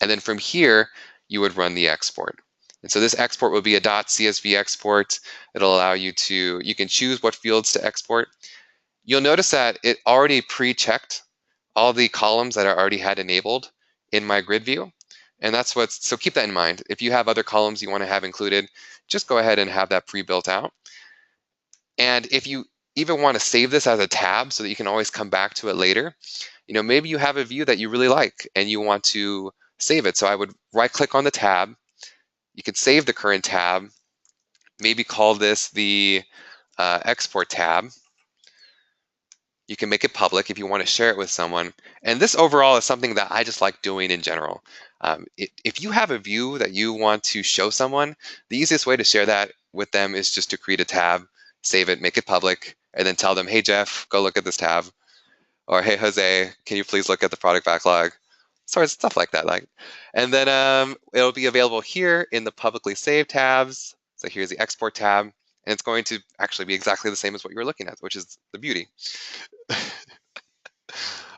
And then from here, you would run the export. And so this export will be a .csv export. It'll allow you can choose what fields to export. You'll notice that it already pre-checked all the columns that I already had enabled in my grid view. And so keep that in mind. If you have other columns you want to have included, just go ahead and have that pre-built out. And if you even want to save this as a tab so that you can always come back to it later, maybe you have a view that you really like and you want to save it. So I would right-click on the tab. You could save the current tab, maybe call this the export tab. You can make it public if you want to share it with someone. And this overall is something that I just like doing in general. If you have a view that you want to show someone, the easiest way to share that with them is just to create a tab, save it, make it public, and then tell them, hey, Jeff, go look at this tab. Or, hey, Jose, can you please look at the product backlog? Sort of stuff like that. And then it'll be available here in the publicly saved tabs. So here's the export tab. And it's going to actually be exactly the same as what you were looking at, which is the beauty.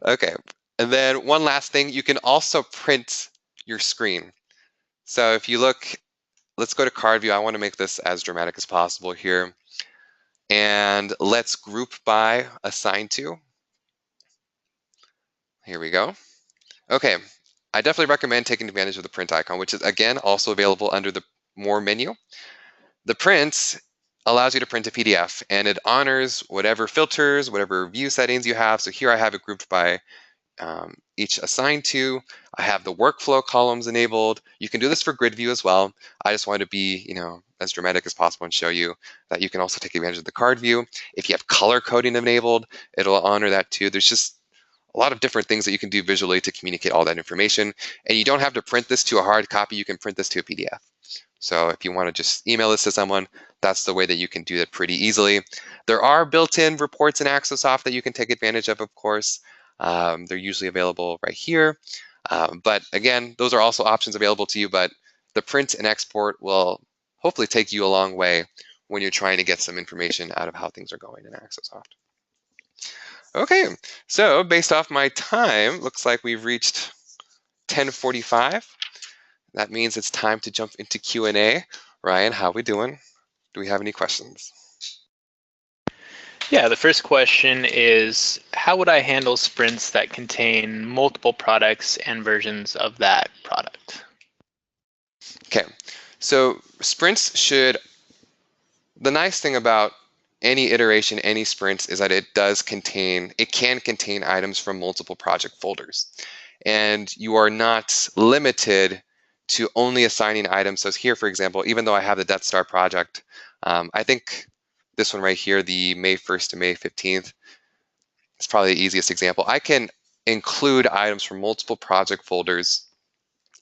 Okay, and then one last thing, you can also print your screen. So if you look, let's go to card view. I want to make this as dramatic as possible here. And let's group by assign to. Here we go. Okay, I definitely recommend taking advantage of the print icon, which is again also available under the more menu. The print allows you to print a PDF and it honors whatever filters, whatever view settings you have. So here I have it grouped by each assigned to. I have the workflow columns enabled. You can do this for grid view as well. I just want to be, as dramatic as possible and show you that you can also take advantage of the card view. If you have color coding enabled, it'll honor that too. There's just a lot of different things that you can do visually to communicate all that information. And you don't have to print this to a hard copy. You can print this to a PDF. So if you want to just email this to someone, that's the way that you can do it pretty easily. There are built-in reports in AxoSoft that you can take advantage of course. They're usually available right here. But again, those are also options available to you, but the print and export will hopefully take you a long way when you're trying to get some information out of how things are going in AxoSoft. Okay, so based off my time, looks like we've reached 10:45. That means it's time to jump into Q&A. Ryan, how are we doing? Do we have any questions? Yeah, the first question is, how would I handle sprints that contain multiple products and versions of that product? Okay, so sprints the nice thing about any iteration, any sprints is that it can contain items from multiple project folders. And you are not limited to only assigning items. So here, for example, even though I have the Death Star project, I think this one right here, the May 1st to May 15th, is probably the easiest example. I can include items from multiple project folders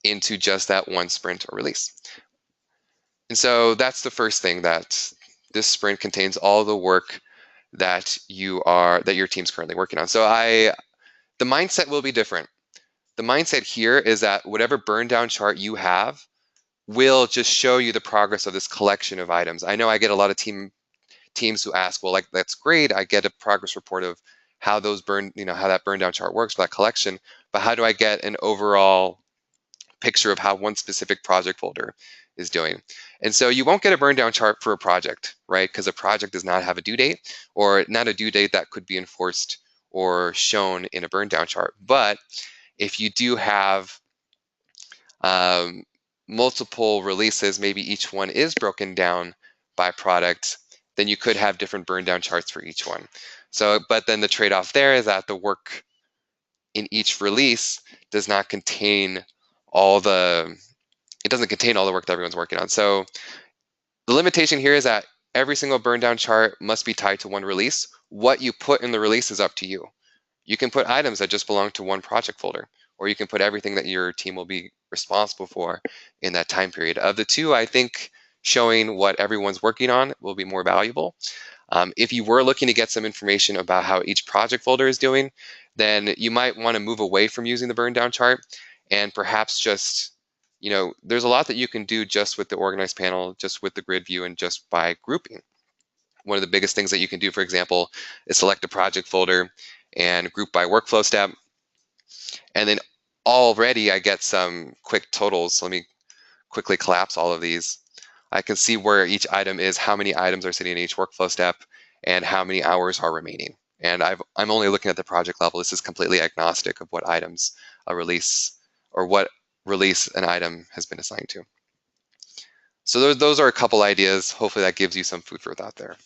into just that one sprint or release. And so that's the first thing, that this sprint contains all the work that your team's currently working on. So the mindset will be different. The mindset here is that whatever burn down chart you have will just show you the progress of this collection of items. I know I get a lot of teams who ask, well, that's great. I get a progress report of how those how that burn down chart works for that collection, but how do I get an overall picture of how one specific project folder is doing? And so you won't get a burn down chart for a project, right? Because a project does not have a due date, or not a due date that could be enforced or shown in a burn down chart. But if you do have multiple releases, maybe each one is broken down by product, then you could have different burn down charts for each one. So, but then the trade-off there is that the work in each release does not contain all the work that everyone's working on. So the limitation here is that every single burn down chart must be tied to one release. What you put in the release is up to you. You can put items that just belong to one project folder, or you can put everything that your team will be responsible for in that time period. Of the two, I think showing what everyone's working on will be more valuable. If you were looking to get some information about how each project folder is doing, then you might want to move away from using the burn down chart and perhaps just, there's a lot that you can do just with the organized panel, just with the grid view, and just by grouping. One of the biggest things that you can do, for example, is select a project folder and group by workflow step. And then already I get some quick totals. Let me quickly collapse all of these. I can see where each item is, how many items are sitting in each workflow step, and how many hours are remaining. And I'm only looking at the project level. This is completely agnostic of what items a release or what release an item has been assigned to. So those are a couple ideas. Hopefully that gives you some food for thought there.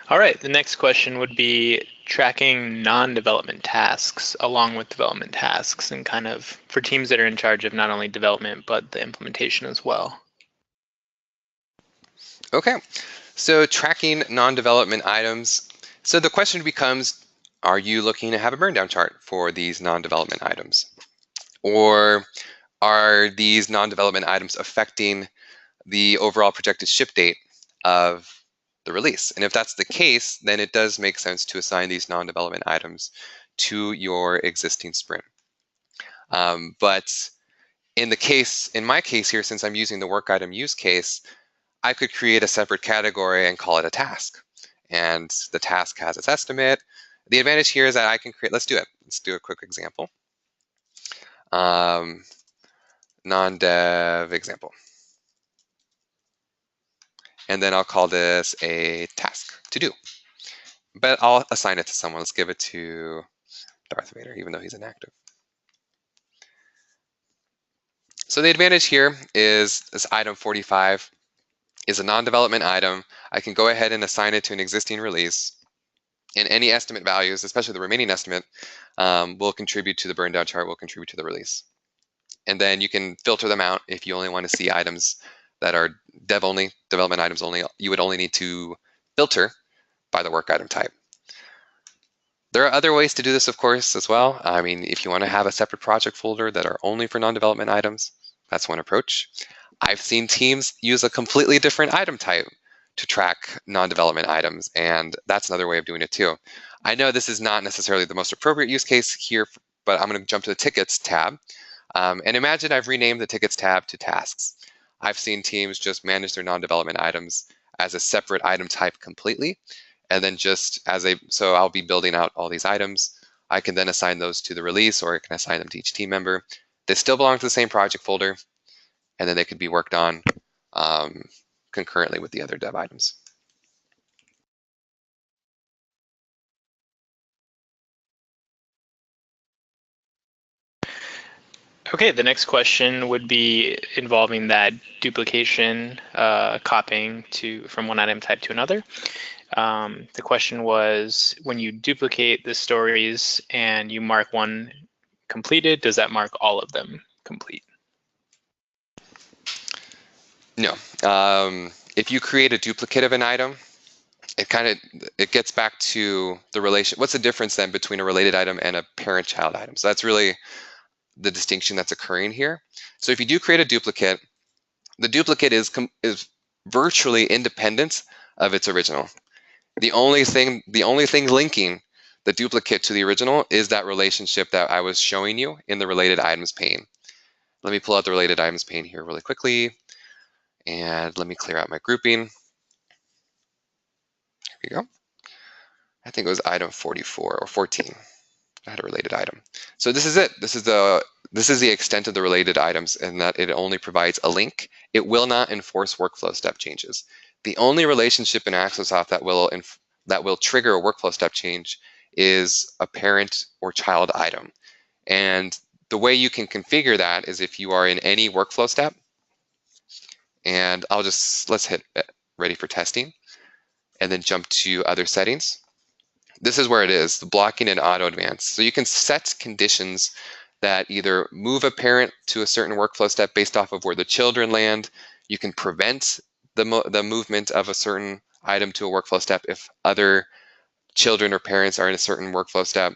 All right, the next question would be tracking non-development tasks along with development tasks, and kind of for teams that are in charge of not only development, but the implementation as well. Okay, so tracking non-development items. So the question becomes, are you looking to have a burn down chart for these non-development items? Or are these non-development items affecting the overall projected ship date of the release? And if that's the case, then it does make sense to assign these non-development items to your existing sprint. But in my case here, since I'm using the work item use case, I could create a separate category and call it a task. And the task has its estimate. The advantage here is that I can create, let's do it. Let's do a quick example. Non-dev example. And then I'll call this a task to do. But I'll assign it to someone. Let's give it to Darth Vader, even though he's inactive. So the advantage here is this item 45 is a non-development item. I can go ahead and assign it to an existing release. And any estimate values, especially the remaining estimate, will contribute to the burn down chart, will contribute to the release. And then you can filter them out if you only want to see items that are dev only, development items only. You would only need to filter by the work item type. There are other ways to do this, of course, as well. I mean, if you want to have a separate project folder that are only for non-development items, that's one approach. I've seen teams use a completely different item type to track non-development items, and that's another way of doing it too. I know this is not necessarily the most appropriate use case here, but I'm going to jump to the tickets tab. And imagine I've renamed the tickets tab to tasks. I've seen teams just manage their non-development items as a separate item type completely. And then so I'll be building out all these items. I can then assign those to the release, or I can assign them to each team member. They still belong to the same project folder, and then they could be worked on concurrently with the other dev items. Okay, the next question would be involving that duplication, copying from one item type to another. The question was, when you duplicate the stories and you mark one completed, does that mark all of them complete? No. If you create a duplicate of an item, it gets back to the relation. What's the difference then between a related item and a parent-child item? So that's really the distinction that's occurring here. So if you do create a duplicate, the duplicate is virtually independent of its original. The only thing linking the duplicate to the original is that relationship that I was showing you in the related items pane. Let me pull out the related items pane here really quickly, and let me clear out my grouping. Here we go. I think it was item 44 or 14. I had a related item. So this is it. This is the extent of the related items, in that it only provides a link. It will not enforce workflow step changes. The only relationship in AxoSoft that will trigger a workflow step change is a parent or child item. And the way you can configure that is if you are in any workflow step, and let's hit ready for testing, and then jump to other settings. This is where it is, the blocking and auto advance. So you can set conditions that either move a parent to a certain workflow step based off of where the children land. You can prevent the movement of a certain item to a workflow step if other children or parents are in a certain workflow step.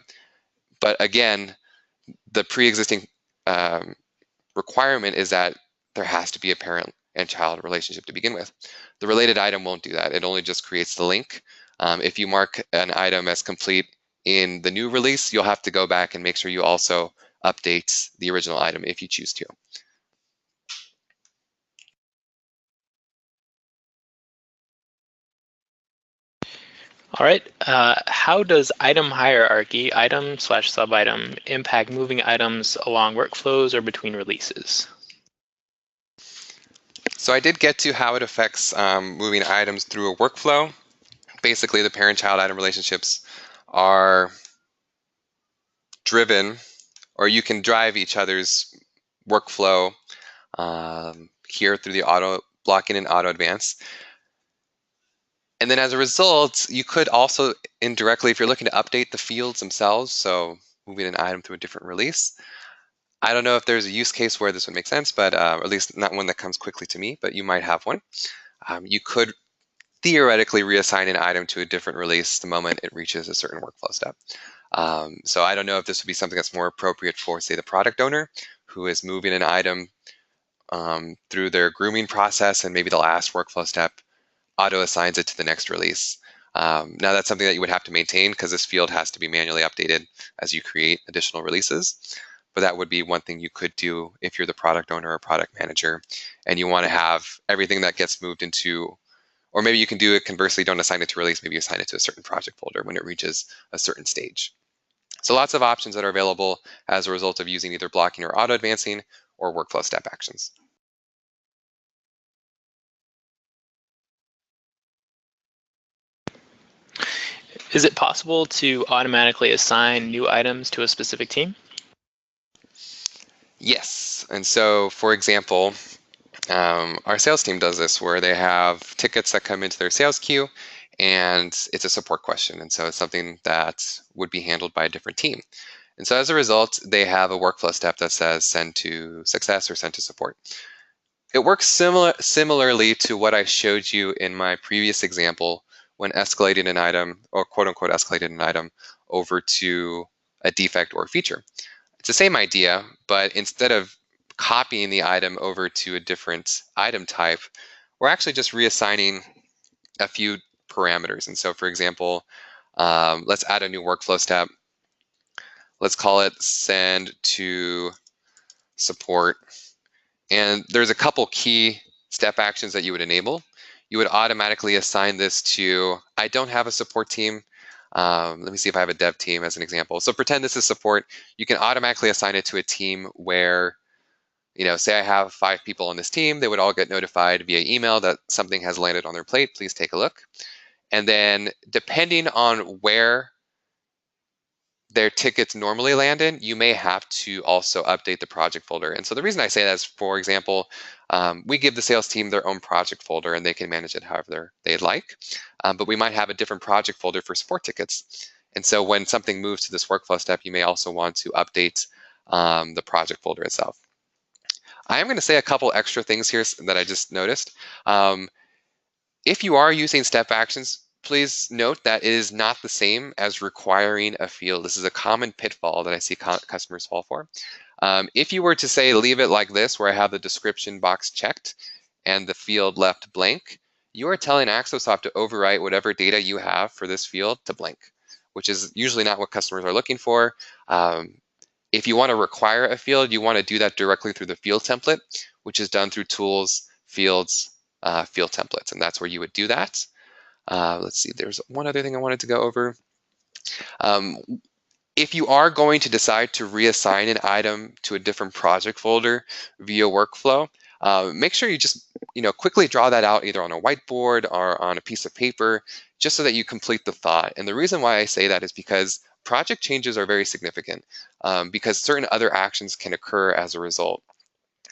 But again, the pre-existing requirement is that there has to be a parent and child relationship to begin with. The related item won't do that. It only just creates the link. If you mark an item as complete in the new release, you'll have to go back and make sure you also update the original item if you choose to. All right, how does item hierarchy, item/sub-item, impact moving items along workflows or between releases? So I did get to how it affects moving items through a workflow. Basically, the parent-child item relationships are driven, or you can drive each other's workflow here through the auto blocking and auto advance. And then as a result, you could also indirectly, if you're looking to update the fields themselves, so moving an item through a different release. I don't know if there's a use case where this would make sense, but or at least not one that comes quickly to me, but you might have one. You could theoretically reassign an item to a different release the moment it reaches a certain workflow step. So I don't know if this would be something that's more appropriate for, say, the product owner who is moving an item through their grooming process, and maybe the last workflow step auto assigns it to the next release. Now that's something that you would have to maintain because this field has to be manually updated as you create additional releases. But that would be one thing you could do if you're the product owner or product manager and you want to have everything that gets moved into, or maybe you can do it conversely, don't assign it to release, maybe you assign it to a certain project folder when it reaches a certain stage. So lots of options that are available as a result of using either blocking or auto advancing or workflow step actions. Is it possible to automatically assign new items to a specific team? Yes, and so for example, our sales team does this where they have tickets that come into their sales queue and it's a support question. And so it's something that would be handled by a different team. And so as a result, they have a workflow step that says send to success or send to support. It works similarly to what I showed you in my previous example when escalating an item, or quote unquote escalating an item over to a defect or feature. It's the same idea, but instead of copying the item over to a different item type, we're actually just reassigning a few parameters. And so for example, let's add a new workflow step. Let's call it send to support. And there's a couple key step actions that you would enable. You would automatically assign this to, I don't have a support team. Let me see if I have a dev team as an example. So pretend this is support. You can automatically assign it to a team where, say I have 5 people on this team, they would all get notified via email that something has landed on their plate. Please take a look. And then depending on where their tickets normally land in, you may have to also update the project folder. And so the reason I say that is, for example, we give the sales team their own project folder and they can manage it however they'd like. But we might have a different project folder for support tickets. And so when something moves to this workflow step, you may also want to update the project folder itself. I am going to say a couple extra things here that I just noticed. If you are using step actions, please note that it is not the same as requiring a field. This is a common pitfall that I see customers fall for. If you were to say, leave it like this, where I have the description box checked and the field left blank, you are telling Axosoft to overwrite whatever data you have for this field to blank, which is usually not what customers are looking for. If you want to require a field, you want to do that directly through the field template, which is done through tools, fields, field templates, and that's where you would do that. Let's see, there's one other thing I wanted to go over. If you are going to decide to reassign an item to a different project folder via workflow, make sure you just quickly draw that out either on a whiteboard or on a piece of paper, just so that you complete the thought. And the reason why I say that is because project changes are very significant because certain other actions can occur as a result.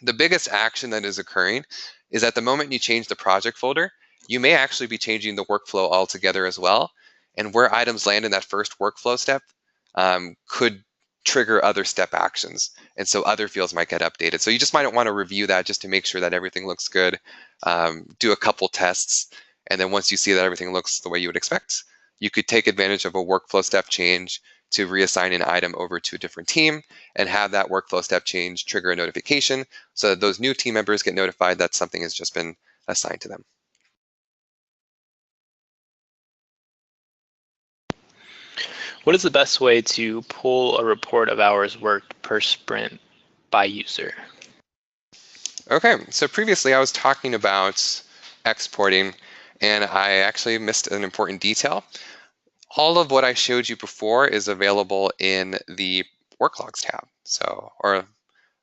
The biggest action that is occurring is at the moment you change the project folder, you may actually be changing the workflow altogether as well. And where items land in that first workflow step could trigger other step actions. And so other fields might get updated. So you just might want to review that just to make sure that everything looks good. Do a couple tests. And then once you see that everything looks the way you would expect, you could take advantage of a workflow step change to reassign an item over to a different team and have that workflow step change trigger a notification so that those new team members get notified that something has just been assigned to them. What is the best way to pull a report of hours worked per sprint by user? Okay, so previously I was talking about exporting, and I actually missed an important detail. All of what I showed you before is available in the work logs tab, or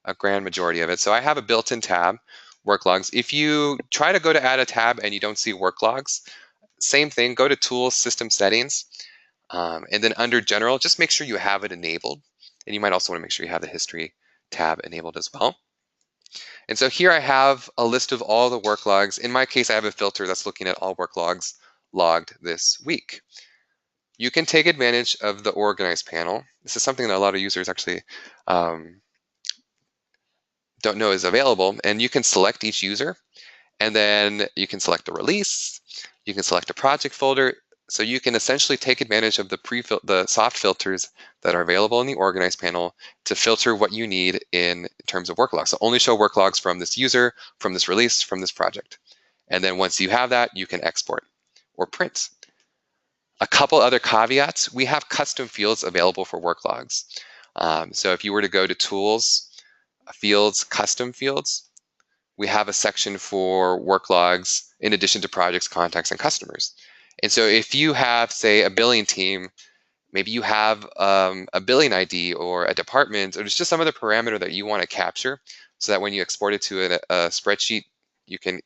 a grand majority of it. So I have a built-in tab, work logs. If you try to go to add a tab and you don't see work logs, same thing, go to Tools, System Settings, and then under General, just make sure you have it enabled. And you might also want to make sure you have the History tab enabled as well. And so here I have a list of all the work logs. In my case, I have a filter that's looking at all work logs logged this week. You can take advantage of the Organize panel. This is something that a lot of users actually don't know is available. And you can select each user, and then you can select a release. You can select a project folder. So you can essentially take advantage of the soft filters that are available in the Organize panel to filter what you need in terms of work logs. So only show work logs from this user, from this release, from this project. And then once you have that, you can export or print. A couple other caveats, we have custom fields available for work logs. So if you were to go to Tools, Fields, Custom Fields, we have a section for work logs in addition to projects, contacts, and customers. And so if you have, say, a billing team, maybe you have a billing ID or a department, or there's just some other parameter that you want to capture so that when you export it to a spreadsheet, you can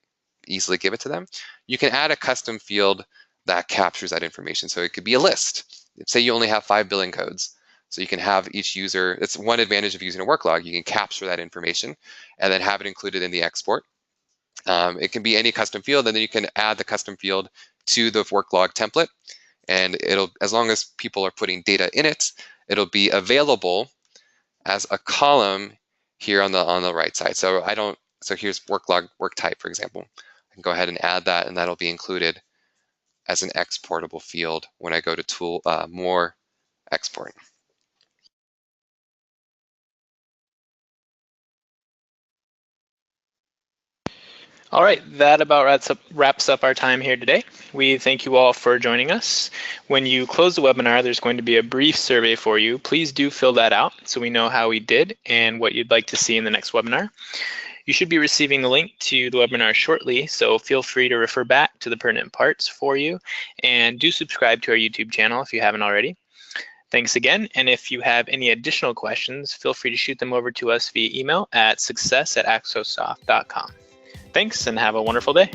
easily give it to them. You can add a custom field that captures that information. So it could be a list. Say you only have 5 billing codes. So you can have each user, it's one advantage of using a work log. You can capture that information and then have it included in the export. It can be any custom field, and then you can add the custom field to the work log template. And it'll, as long as people are putting data in it, it'll be available as a column here on the right side. So here's work log work type, for example. I can go ahead and add that, and that'll be included as an exportable field when I go to Tool, More, Export. All right, that about wraps up our time here today. We thank you all for joining us. When you close the webinar, there's going to be a brief survey for you. Please do fill that out so we know how we did and what you'd like to see in the next webinar. You should be receiving the link to the webinar shortly, so feel free to refer back to the pertinent parts for you, and do subscribe to our YouTube channel if you haven't already. Thanks again, and if you have any additional questions, feel free to shoot them over to us via email at success@axosoft.com. Thanks, and have a wonderful day.